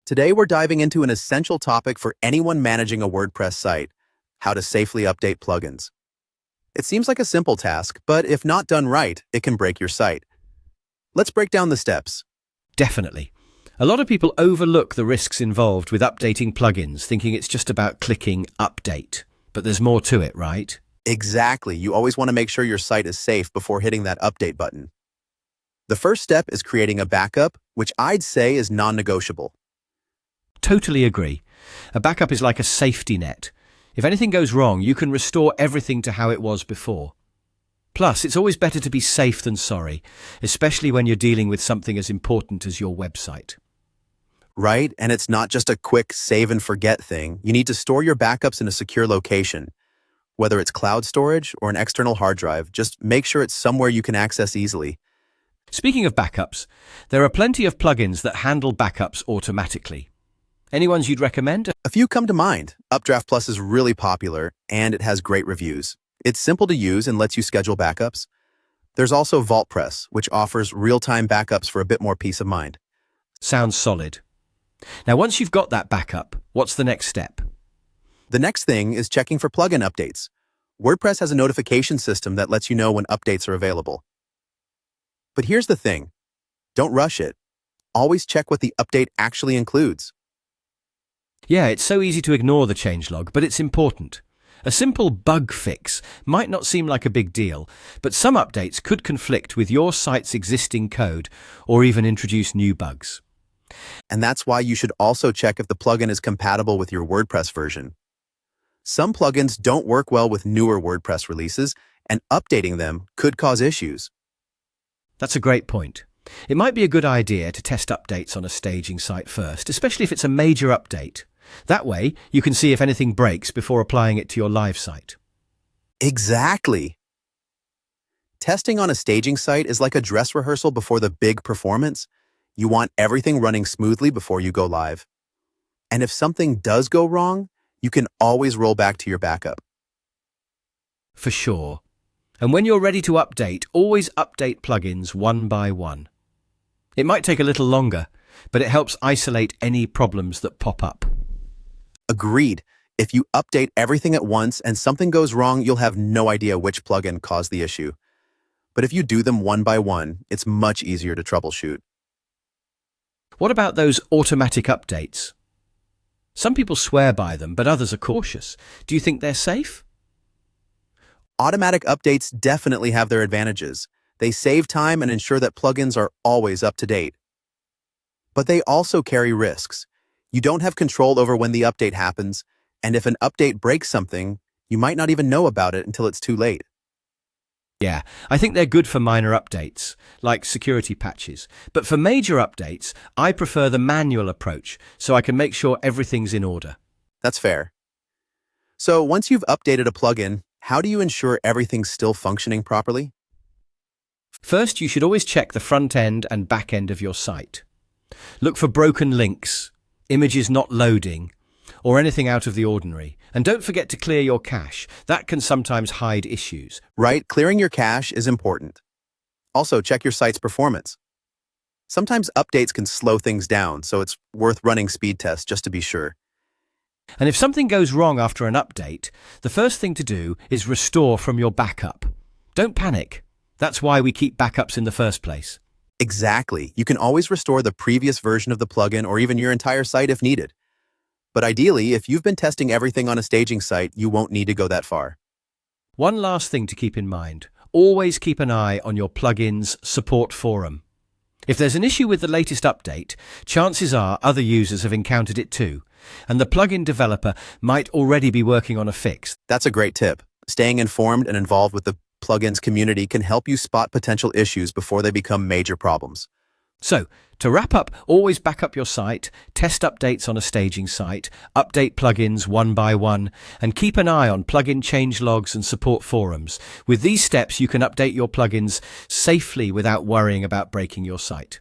Today we're diving into an essential topic for anyone managing a WordPress site: how to safely update plugins. It seems like a simple task, but if not done right, it can break your site. Let's break down the steps. Definitely. A lot of people overlook the risks involved with updating plugins, thinking it's just about clicking update. But there's more to it, right? Exactly. You always want to make sure your site is safe before hitting that update button. The first step is creating a backup, which I'd say is non-negotiable. Totally agree. A backup is like a safety net. If anything goes wrong, you can restore everything to how it was before. Plus, it's always better to be safe than sorry, especially when you're dealing with something as important as your website. Right? And it's not just a quick save and forget thing. You need to store your backups in a secure location. Whether it's cloud storage or an external hard drive, just make sure it's somewhere you can access easily. Speaking of backups, there are plenty of plugins that handle backups automatically. Any ones you'd recommend? A few come to mind. Updraft Plus is really popular, and it has great reviews. It's simple to use and lets you schedule backups. There's also WordPress, which offers real-time backups for a bit more peace of mind. Sounds solid. Now, once you've got that backup, what's the next step? The next thing is checking for plugin updates. WordPress has a notification system that lets you know when updates are available. But here's the thing. Don't rush it. Always check what the update actually includes. Yeah, it's so easy to ignore the changelog, but it's important. A simple bug fix might not seem like a big deal, but some updates could conflict with your site's existing code or even introduce new bugs. And that's why you should also check if the plugin is compatible with your WordPress version. Some plugins don't work well with newer WordPress releases, and updating them could cause issues. That's a great point. It might be a good idea to test updates on a staging site first, especially if it's a major update. That way, you can see if anything breaks before applying it to your live site. Exactly. Testing on a staging site is like a dress rehearsal before the big performance. You want everything running smoothly before you go live. And if something does go wrong, you can always roll back to your backup. For sure. And when you're ready to update, always update plugins one by one. It might take a little longer, but it helps isolate any problems that pop up. Agreed. If you update everything at once and something goes wrong, you'll have no idea which plugin caused the issue. But if you do them one by one, it's much easier to troubleshoot. What about those automatic updates? Some people swear by them, but others are cautious. Do you think they're safe? Automatic updates definitely have their advantages. They save time and ensure that plugins are always up to date. But they also carry risks. You don't have control over when the update happens, and if an update breaks something, you might not even know about it until it's too late. Yeah, I think they're good for minor updates, like security patches. But for major updates, I prefer the manual approach, so I can make sure everything's in order. That's fair. So once you've updated a plugin, how do you ensure everything's still functioning properly? First, you should always check the front end and back end of your site. Look for broken links, images not loading, or anything out of the ordinary. And don't forget to clear your cache. That can sometimes hide issues. Right, clearing your cache is important. Also, check your site's performance. Sometimes updates can slow things down, so it's worth running speed tests just to be sure. And if something goes wrong after an update, the first thing to do is restore from your backup. Don't panic. That's why we keep backups in the first place. Exactly. You can always restore the previous version of the plugin or even your entire site if needed. But ideally, if you've been testing everything on a staging site, you won't need to go that far. One last thing to keep in mind. Always keep an eye on your plugin's support forum. If there's an issue with the latest update, chances are other users have encountered it too, and the plugin developer might already be working on a fix. That's a great tip. Staying informed and involved with the plugin's community can help you spot potential issues before they become major problems. So, to wrap up, always back up your site, test updates on a staging site, update plugins one by one, and keep an eye on plugin changelogs and support forums. With these steps, you can update your plugins safely without worrying about breaking your site.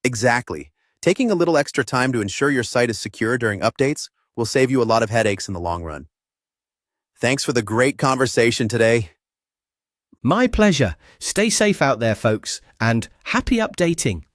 Exactly. Taking a little extra time to ensure your site is secure during updates will save you a lot of headaches in the long run. Thanks for the great conversation today. My pleasure. Stay safe out there, folks, and happy updating.